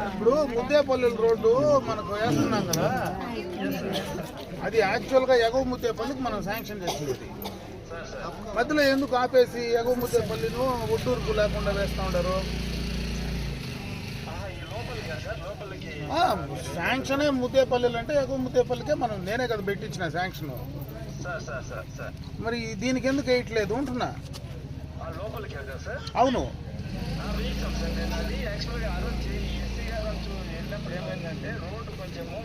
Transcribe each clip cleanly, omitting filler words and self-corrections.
ఇప్పుడు ముద్దేపల్లి రోడ్డు మనకు వేస్తున్నాం కదా, అది యాక్చువల్గా ఎగువ ముద్దేపల్లికి మనం శాంక్షన్ చేస్తుంది. మధ్యలో ఎందుకు ఆపేసి ఎగువ ముద్దేపల్లిను ఒడ్డూరుకు లేకుండా వేస్తూ ఉంటారు? శాంక్షనే ముద్దేపల్లిలు అంటే ఎగువ ముద్దేపల్లికే మనం నేనే కదా పెట్టించిన శాంక్షన్. మరి దీనికి ఎందుకు వేయట్లేదు అంటున్నా. అవును, ఏమైందంటే రోడ్డు కొంచెము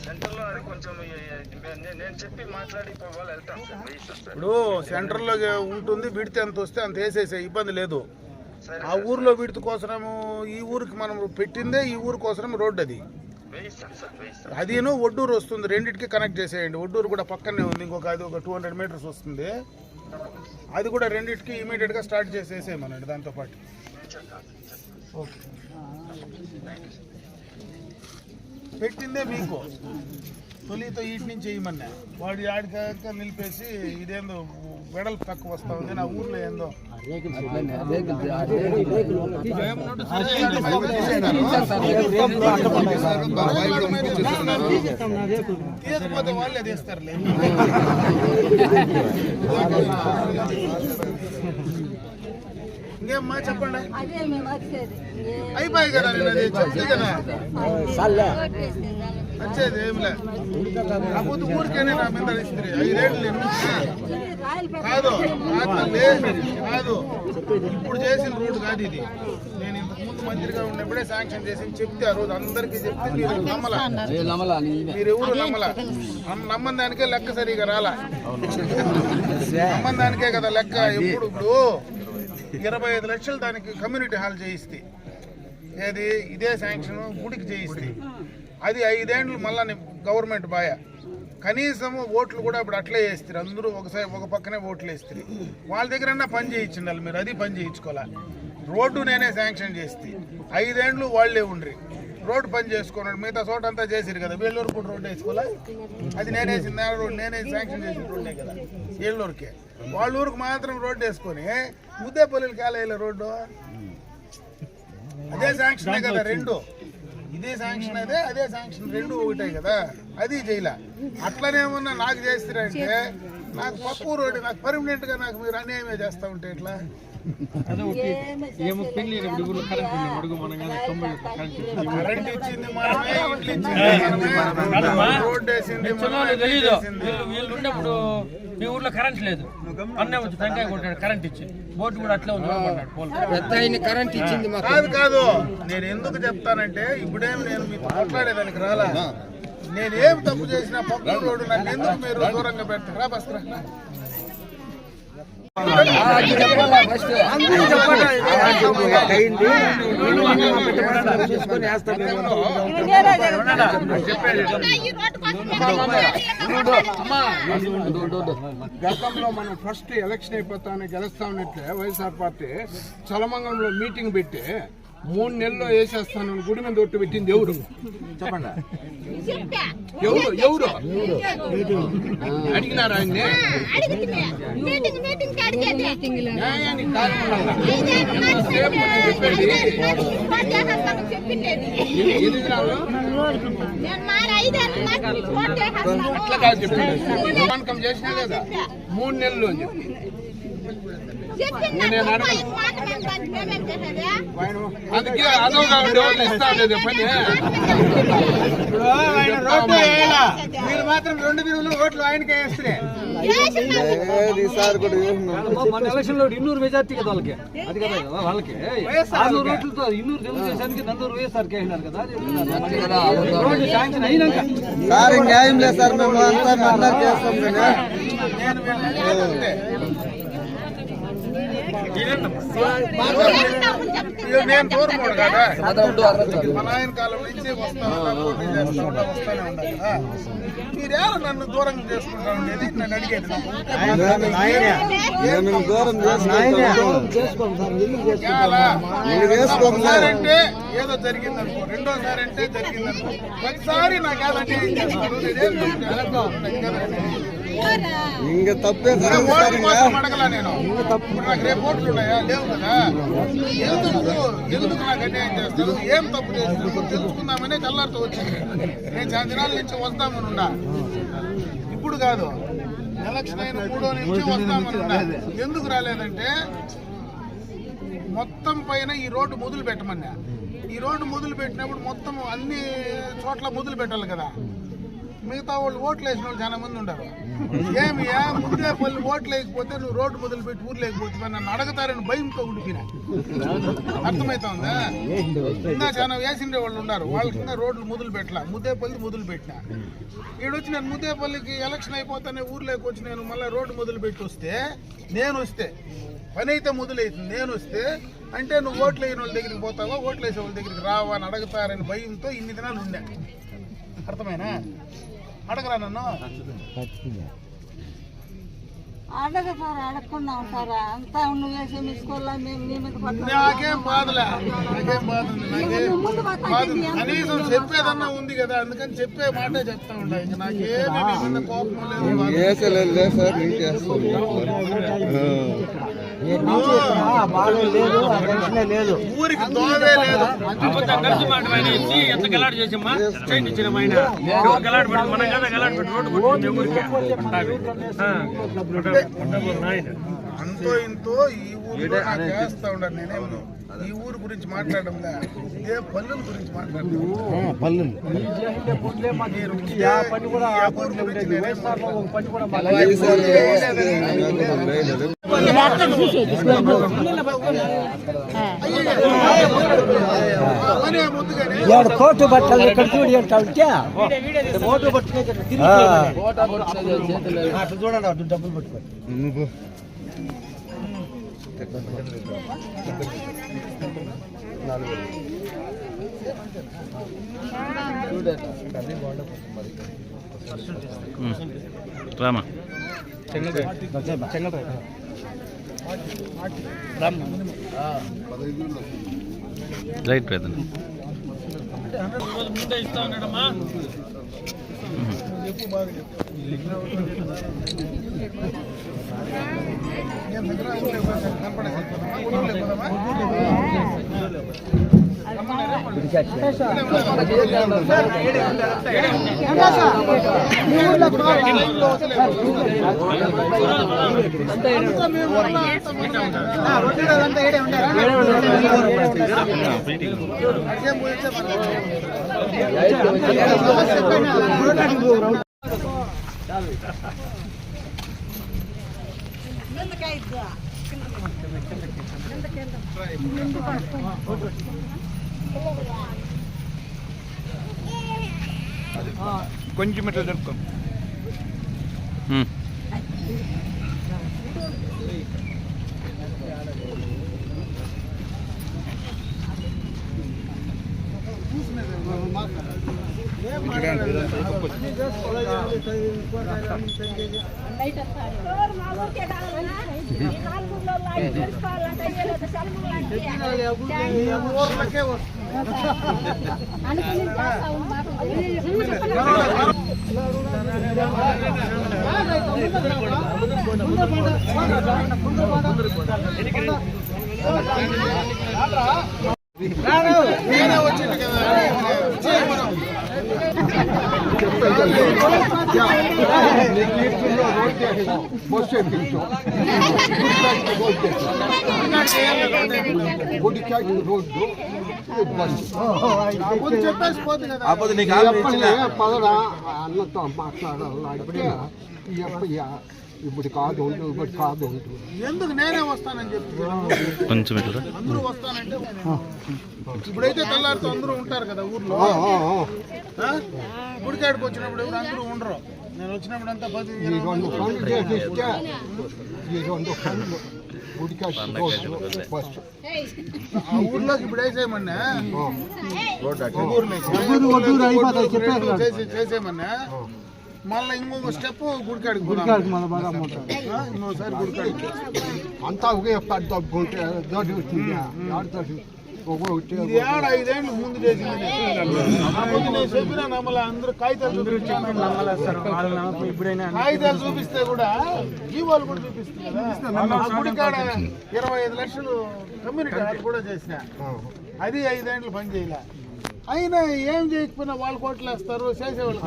సెంటర్ లో అది కొంచెం నేను చెప్పి మాట్లాడి వాళ్ళు వెళ్తాం సార్. ఇప్పుడు సెంటర్ లో ఉంటుంది, విడితే ఎంత వస్తే అంత వేసేసే ఇబ్బంది లేదు. ఆ ఊర్లో విడత కోసము ఈ ఊరికి మనం పెట్టిందే ఈ ఊరి కోసం రోడ్డు అది. అదిను ఒడ్డూరు వస్తుంది, రెండింటికి కనెక్ట్ చేసేయండి. ఒడ్డూరు కూడా పక్కనే ఉంది, అది ఒక 200 మీటర్స్ వస్తుంది. అది కూడా రెండింటికి ఇమీడియట్ గా స్టార్ట్ చేసేసేయమనండి దాంతో పాటు. ఓకే, పెట్టిందే మీకు తొలితో వీటి నుంచి వేయమన్నా, వాడు ఆడికాక నిలిపేసి ఇదేందో వెడల్పు తక్కువ వస్తా ఉంది నా ఊర్లో ఏందో తీయకపోతే వాళ్ళే తీస్తారులే. ఇంకేమ్మా చెప్పండి, అయిపోయి కదా నేను అది చెప్తే కదా వచ్చేది ఏమిలే. కాకపోతే ఊరికేనే నా మీద ఇస్త్రీ 5 ఏళ్ళు నేను కాదు కాదు ఇప్పుడు చేసిన రోడ్డు కాదు ఇది. నేను ఇంతకు ముందు మంత్రిగా ఉన్నప్పుడే శాంక్షన్ చేసి చెప్తే ఆ రోజు అందరికీ చెప్తే మీరు నమ్మలా, మీరెవరు నమ్మలా. నమ్మని దానికే లెక్క సరిగా రాలా, నమ్మని దానికే కదా లెక్క. ఇప్పుడు 25 లక్షలు దానికి కమ్యూనిటీ హాల్ చేయిస్తే, ఏది ఇదే శాంక్షన్ గుడికి చేయిస్తే, అది 5 ఏళ్ళు మళ్ళా గవర్నమెంట్ బాయ. కనీసం ఓట్లు కూడా ఇప్పుడు అట్లే వేస్తారు, అందరూ ఒక పక్కనే ఓట్లు వేస్తారు. వాళ్ళ దగ్గరన్నా పని చేయించండి మీరు, అది పని చేయించుకోవాలా. రోడ్డు నేనే శాంక్షన్ చేస్తే 5 ఏళ్ళు వాళ్ళే ఉండ్రి రోడ్డు పని చేసుకున్నాడు, మిగతా చోట అంతా చేసిరు కదా. వేళ్ళూరు కూడా రోడ్డు వేసుకోవాలా, అది నేనే వేసింది రోడ్డు, నేనే శాంక్షన్ చేసిన రోడ్డే కదా ఏళ్ళూరుకే. వాళ్ళ ఊరికి మాత్రం రోడ్డు వేసుకొని ముద్దేపల్లికి కాలేయాలి రోడ్డు, అదే శాంక్షనే కదా రెండు. ఇదే శాంక్షన్ అదే శాంక్షన్ రెండు ఒకటాయి కదా, అది చేయలే. అట్లనే ఉన్నా నాకు చేస్తారంటే నాకు పప్పు రోడ్డు నాకు పర్మనెంట్ గా నాకు మీరు అన్యాయమే చేస్తా ఉంటే ఎట్లా? కరెంట్ ఇచ్చింది మనమే, ఇట్లు ఇచ్చింది మనమే, రోడ్డు వేసింది వీళ్ళున్నప్పుడు మీ ఊర్లో కరెంట్ లేదు, అన్నే వచ్చి టెంకాయ కొట్టాడు కరెంట్ ఇచ్చి, బోర్డు కూడా అట్లే ఉంది కరెంట్ ఇచ్చింది. కాదు నేను ఎందుకు చెప్తానంటే, ఇప్పుడేమి నేను మీతో మాట్లాడేదానికి రాలా. నేనేం తప్పు చేసినా పప్పు రోడ్డు నన్ను ఎందుకు మీరు దూరంగా పెడతారా? బస్తా గతంలో మనం ఫస్ట్ ఎలక్షన్ అయిపోతామని గెలుస్తామన్నట్లే వైఎస్ఆర్ పార్టీ చలమంగంలో మీటింగ్ పెట్టి 3 నెలల్లో వేసేస్తాను గుడి మీద ఒట్టు పెట్టింది ఎవరు చెప్పండి? ఎవరు అడిగినారు ఆయన్ని? అట్లా కాదు చెప్పండి, చేసినా లేదా 3 నెలలు అని చెప్పి అందుకే అదోగా ఉండేవాళ్ళు ఇస్తా ఉండేది పని. మీరు మాత్రం 2 తిరుగులు ఓట్లు ఆయనకే వేస్తే మన ఎలక్షన్ లో 200 మెజార్టీ కదా వాళ్ళకి, అది కదా వాళ్ళకి 600 ఓట్లతో 200 తెలుగుదేశానికి 400 వైఎస్ఆర్కి అయినారు కదా. రోడ్డు శాంక్షన్ అయినాక న్యాయం లేదు సార్, మేము అందరూ చేస్తాం. నేను కోరుకోడు కదా, మన ఆయన కాలం నుంచి వస్తానే ఉండాలి కదా. మీరేమో నన్ను దూరం చేసుకుంటా ఉండేది నన్ను అడిగేది. ఒకసారంటే ఏదో జరిగిందనుకో, రెండోసారి అంటే జరిగిందనుకో, ప్రతిసారి నాకు ఏదో చేస్తారు. ఇంకా తప్పే ఇంకా ఓట్ల కోసం అడగలా నేను. ఇప్పుడు నాకు రేపు ఓట్లు ఉన్నాయా? లేవు కదా. ఎందుకు నాకు అన్యాయం చేస్తారు? ఏం తప్పు చేస్తారు తెలుసుకుందామనే తెల్లారితో వచ్చింది. నేను చాలా దినాల నుంచి వస్తామని ఉన్నా, ఇప్పుడు కాదు, ఎలక్షన్ అయిన 3వ నుంచి వస్తామని ఉన్నా. ఎందుకు రాలేదంటే మొత్తం పైన ఈ రోడ్డు మొదలు పెట్టమన్నా. ఈ రోడ్డు మొదలు పెట్టినప్పుడు మొత్తం అన్ని చోట్ల మొదలు పెట్టాలి కదా. మిగతా వాళ్ళు ఓట్లు వేసిన వాళ్ళు చాలా మంది ఉండరు. ఏమి ముందే పళ్ళు ఓట్లు వేయకపోతే నువ్వు రోడ్డు మొదలు పెట్టి ఊరు లేకపోతే నన్ను అడగతారని భయంతో ఉండిపోయినా. అర్థమవుతుందా? ఇంకా చాలా వేసిండే వాళ్ళు ఉన్నారు, వాళ్ళ కింద రోడ్లు మొదలు పెట్టలా, ముద్దేపల్లి మొదలు పెట్టినా. ఈడొచ్చి నేను ముద్దేపల్లికి ఎలక్షన్ అయిపోతానే ఊర్లోకి వచ్చి నేను మళ్ళీ రోడ్డు మొదలు పెట్టి వస్తే, నేను వస్తే పని అయితే మొదలవుతుంది, నేను వస్తే అంటే నువ్వు ఓట్లు వేయని వాళ్ళ దగ్గరికి పోతావా, ఓట్లు వేసే వాళ్ళ దగ్గరికి రావా అని అడుగుతారని భయంతో ఇన్ని దినాలు ఉండే. అర్థమైనా? అడగరా నన్ను? అడగతారా? అడగకుండా ఉంటారా? అంతా నువ్వేసే మీ స్కూల్లో నాకేం బాధలే, నాకేం బాధ ఉంది, నాకేం బాధ. కనీసం చెప్పేదన్నా ఉంది కదా, అందుకని చెప్పే మాటే చెప్తా ఉండా. ఇంక నాకేమి కోపం లేదు. సార్ ఇంకేస్తాం ఊరికి దోవే లేదు. అంతో ఇంతో ఈ ఊరు నాకు చేస్తా ఉండరు. నేనేం ఈ ఊరు గురించి మాట్లాడడం ఇదే పల్లెల గురించి మాట్లాడతాను. కోటు బట్టలు ఇక్కడ చూడి కోటు బట్టలు చూడండి, అటు డబ్బులు పట్టుకోండి. రామా రైట్ ప్రధాన ముందే ఇస్తా ఉన్నాడమ్మా. కొంచెం ఇట్లా జరుపుకో. నేనే వచ్చింది కదా. పదరా అన్నతో మాట్లాడాలంటే ఇప్పుడు కాదు ఇప్పుడు కాదు. ఎందుకు నేనే వస్తానని చెప్పి కొంచెం అందరూ వస్తానంటే ఇప్పుడైతే తెల్లారితో అందరూ ఉంటారు కదా ఊర్లో. గుడికాడికి వచ్చినప్పుడు ఎవరు అందరూ ఉండరు. నేను వచ్చినప్పుడు అంతా 10 ఊర్లోకి ఇప్పుడు వేసేయమన్నా, చేసేయమన్నా మళ్ళీ ఇంకొక స్టెప్ గుడికాడికి ఇంకోసారి గుడికాడికి అంతా ఒకే పెద్ద ఇది ఏడ 5 ఏళ్ళు ముందు చేసింది. నేను చెప్పినా నమ్మలా, అందరూ కాగితాలు చూపించాను. కాగితాలు చూపిస్తే కూడా జీవోలు కూడా చూపిస్తుంది కదా. గుడి కాడ 25 లక్షలు కమ్యూనిటీ హాల్ కూడా చేసిన, అది 5 ఏళ్ళు పని చేయలే. అయినా ఏం చేయకపోయినా వాళ్ళు కోట్లు వేస్తారు, చేసేవాళ్ళు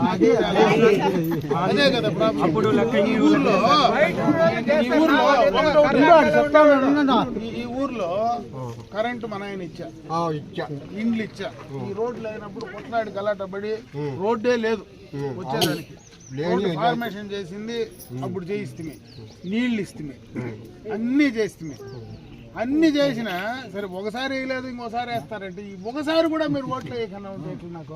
అదే కదా ప్రాబ్లం. ఈ ఊర్లో కరెంటు మన ఆయన ఇచ్చా, ఇండ్లు ఇచ్చా. ఈ రోడ్లు అయినప్పుడు కొట్లాడి గలాట పడి రోడ్డే లేదు వచ్చేదానికి. ఫార్మేషన్ చేసింది అప్పుడు చేయిస్తుంది, నీళ్ళు ఇస్తుంది, అన్నీ చేస్తుంది. అన్ని చేసినా సరే ఒకసారి వేయలేదు, ఇంకోసారి వేస్తారంటే ఈ ఒకసారి కూడా మీరు ఓట్లు వేయకుండా ఉంటే నాకు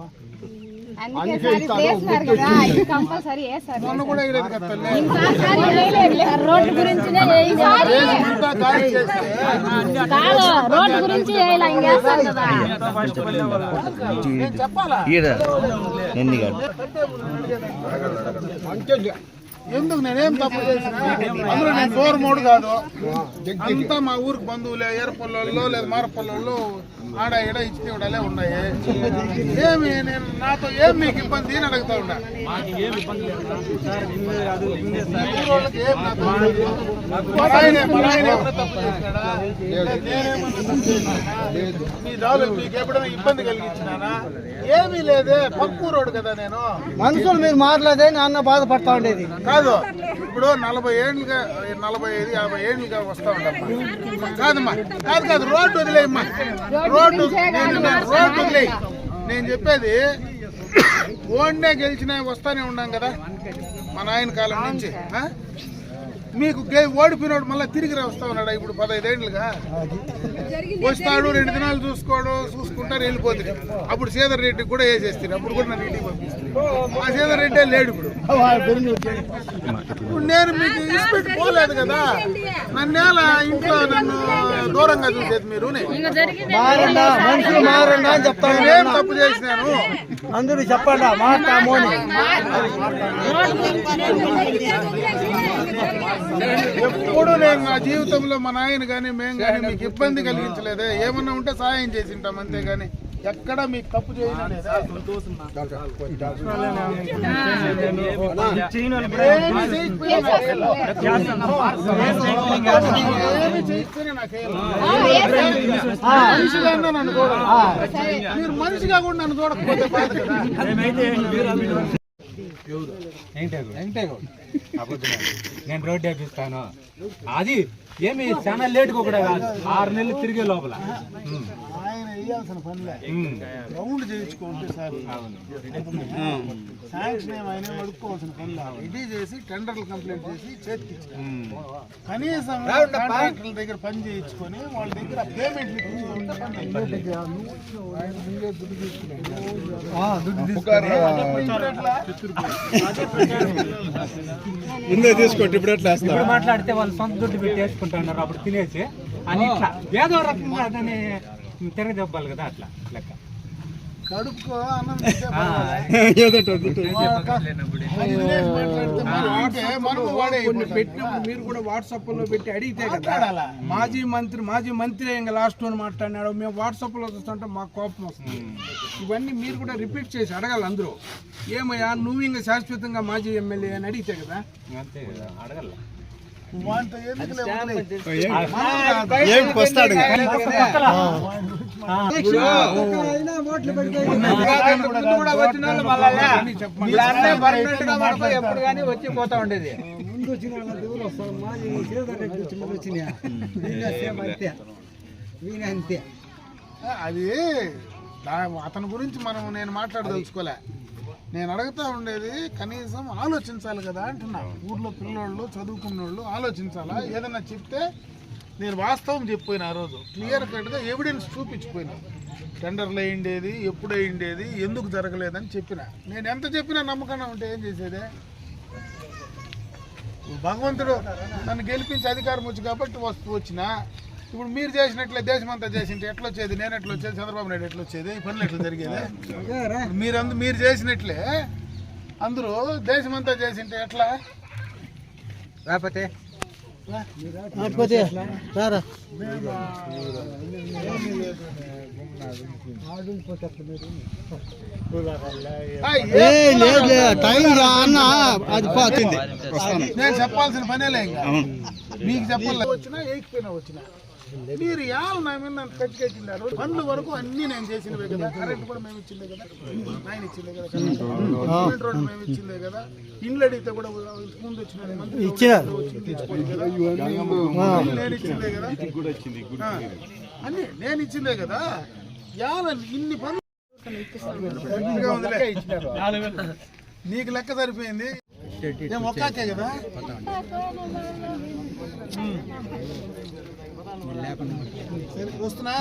మొన్న కూడా వేయలేదు కదా తల్లి. చెప్పాలా ఎందుకు నేనేం తప్పు చేసినా అందులో నేను డోర్ మోడు కాదు. అంతా మా ఊరికి బంధువులే, ఏరపల్లెల్లో లేదా మారపల్లెల్లో ఆడ ఈడ ఇచ్చినవిడాలే ఉన్నాయి. ఏమి నేను నాతో ఏం మీకు ఇబ్బంది అని అడుగుతా ఉన్నా. మీకు ఎప్పుడైనా ఇబ్బంది కలిగించినానా? ఏమీ లేదే, పక్కు రోడ్డు కదా. నేను మనుషులు మీరు మాట్లాడే నాన్న బాధపడతా ఉండేది కాదు. ఇప్పుడు 40 ఏళ్ళుగా 45, 50 ఏళ్ళుగా వస్తా ఉంటామ్మా. కాదమ్మా, కాదు రోడ్డు వదిలేయమ్మా, రోడ్డు వదిలేయి. నేను చెప్పేది ఓన్నే గెలిచినా వస్తానే ఉన్నాం కదా మా నాయన కాలం నుంచి. మీకు ఓడిపోయినాడు మళ్ళీ తిరిగి వస్తా ఉన్నాడు. ఇప్పుడు 15 ఏళ్ళుగా వస్తాడు, 2 దినాలు చూసుకుంటారు, వెళ్ళిపోతుంది. అప్పుడు శ్రీధర్ రెడ్డికి కూడా వేసేస్తారు, అప్పుడు కూడా నన్ను ఇంటికి పంపిస్తారు. ఆ శ్రీధర్ రెడ్డే లేడు ఇప్పుడు. ఇప్పుడు నేను మీకు ఇన్స్పెక్ట్ పోలేదు కదా, నన్నేలా ఇంట్లో నన్ను దూరంగా చూసేది మీరు. మనుషులు మారండి అని చెప్తాను. ఏం తప్పు చేసినాను అందరూ చెప్పండి మాట్లామోని. ఎప్పుడు నేను నా జీవితంలో మా నాయన కానీ మేము కానీ మీకు ఇబ్బంది కలిగించలేదే. ఏమన్నా ఉంటే సహాయం చేసి ఉంటాం అంతేగాని ఎక్కడ మీకు తప్పు చేయలేదు. మనిషిగా నన్ను చూడాలి, మీరు మనిషిగా కూడా నన్ను చూడకపోతే బాధ కదా. నేను రోడ్డు వేపిస్తాను, అది ఏమి చాలా లేటుగా కూడా కాదు, 6 నెలలు తిరిగే లోపల ఆయన వేయాల్సిన పనిలే, రౌండ్ చేయించుకుంటే సార్ శాంక్షన్ ఆయన అడుక్కోవాల్సిన పనిలే. రెడీ చేసి టెండర్లు కంప్లీట్ చేసి చేతికి కనీసం కాంట్రాక్టర్ల దగ్గర పని చేయించుకొని వాళ్ళ దగ్గర పేమెంట్లు ముందే తీసుకోండి. ఇప్పుడు ఎట్లా మాట్లాడితే వాళ్ళు సొంత దుడ్డు పెట్టి వేసుకుంటున్నారు, అప్పుడు తినేసి అని ఇట్లా ఏదో రకంగా దాన్ని తిరగదెబ్బాలి కదా, అట్లా లెక్క. కడుపుకో అన్నం పెట్టినప్పుడు మీరు కూడా వాట్సాప్ లో పెట్టి అడిగితే కదా. మాజీ మంత్రి ఇంకా లాస్ట్ అని మాట్లాడినాడు, మేము వాట్సాప్ లో చూస్తుంటే మాకు కోపం వస్తుంది. ఇవన్నీ మీరు కూడా రిపీట్ చేసి అడగాలి అందరూ. ఏమయ్యా నువ్వు ఇంకా శాశ్వతంగా మాజీ ఎమ్మెల్యే అని అడిగితే కదా. అడగల ఎప్పుడు కానీ వచ్చి పోతా ఉండేది. ముందు వచ్చిన వాళ్ళ దేవులు వస్తారు, మాజీ వచ్చినాయా అంతే. అది అతని గురించి నేను మాట్లాడదలుచుకోలే. నేను అడుగుతా ఉండేది కనీసం ఆలోచించాలి కదా అంటున్నా. ఊర్లో పిల్లోళ్ళు చదువుకున్న వాళ్ళు ఆలోచించాలా. ఏదన్నా చెప్తే నేను వాస్తవం చెప్పిపోయినా, ఆ రోజు క్లియర్ కట్గా ఎవిడెన్స్ చూపించిపోయినా. టెండర్లు అయ్యిండేది, ఎప్పుడు అయ్యిండేది, ఎందుకు జరగలేదని చెప్పిన. నేను ఎంత చెప్పినా నమ్మకంగా ఉంటే ఏం చేసేదే. భగవంతుడు నన్ను గెలిపించి అధికారం వచ్చి కాబట్టి వచ్చినా. ఇప్పుడు మీరు చేసినట్లే దేశమంతా చేసింటే ఎట్లా వచ్చేది, నేను ఎట్లా వచ్చేది, చంద్రబాబు నాయుడు ఎట్లా వచ్చేది, ఈ పనులు ఎట్లా జరిగేది. మీరు చేసినట్లే అందరూ దేశమంతా చేసింటే ఎట్లా. లేకపోతే సారా లేదు టైం అన్న అది పోతుంది. నేను చెప్పాల్సిన పనేలే ఇంకా మీకు చెప్పాలి. వచ్చినా ఏకిపోయినా వచ్చినా మీరు యాలు నా మీద నన్ను కట్టినారు. పనుల వరకు అన్ని నేను చేసినవే కదా. కరెంట్ కూడా మేము ఇచ్చిందే కదా, ఆయన ఇచ్చిందే కదా, సిమెంట్ రోడ్డు మేము ఇచ్చిందే కదా. ఇండ్లు అడిగితే కూడా ముందు వచ్చిన మంత్రి ఇచ్చారు. నేను ఇచ్చిందే కదా, అన్ని నేను ఇచ్చిందే కదా. యాల ఇన్ని పనులు నీకు లెక్క సరిపోయింది. ఏం ఒక్కాకే కదా. వస్తున్నా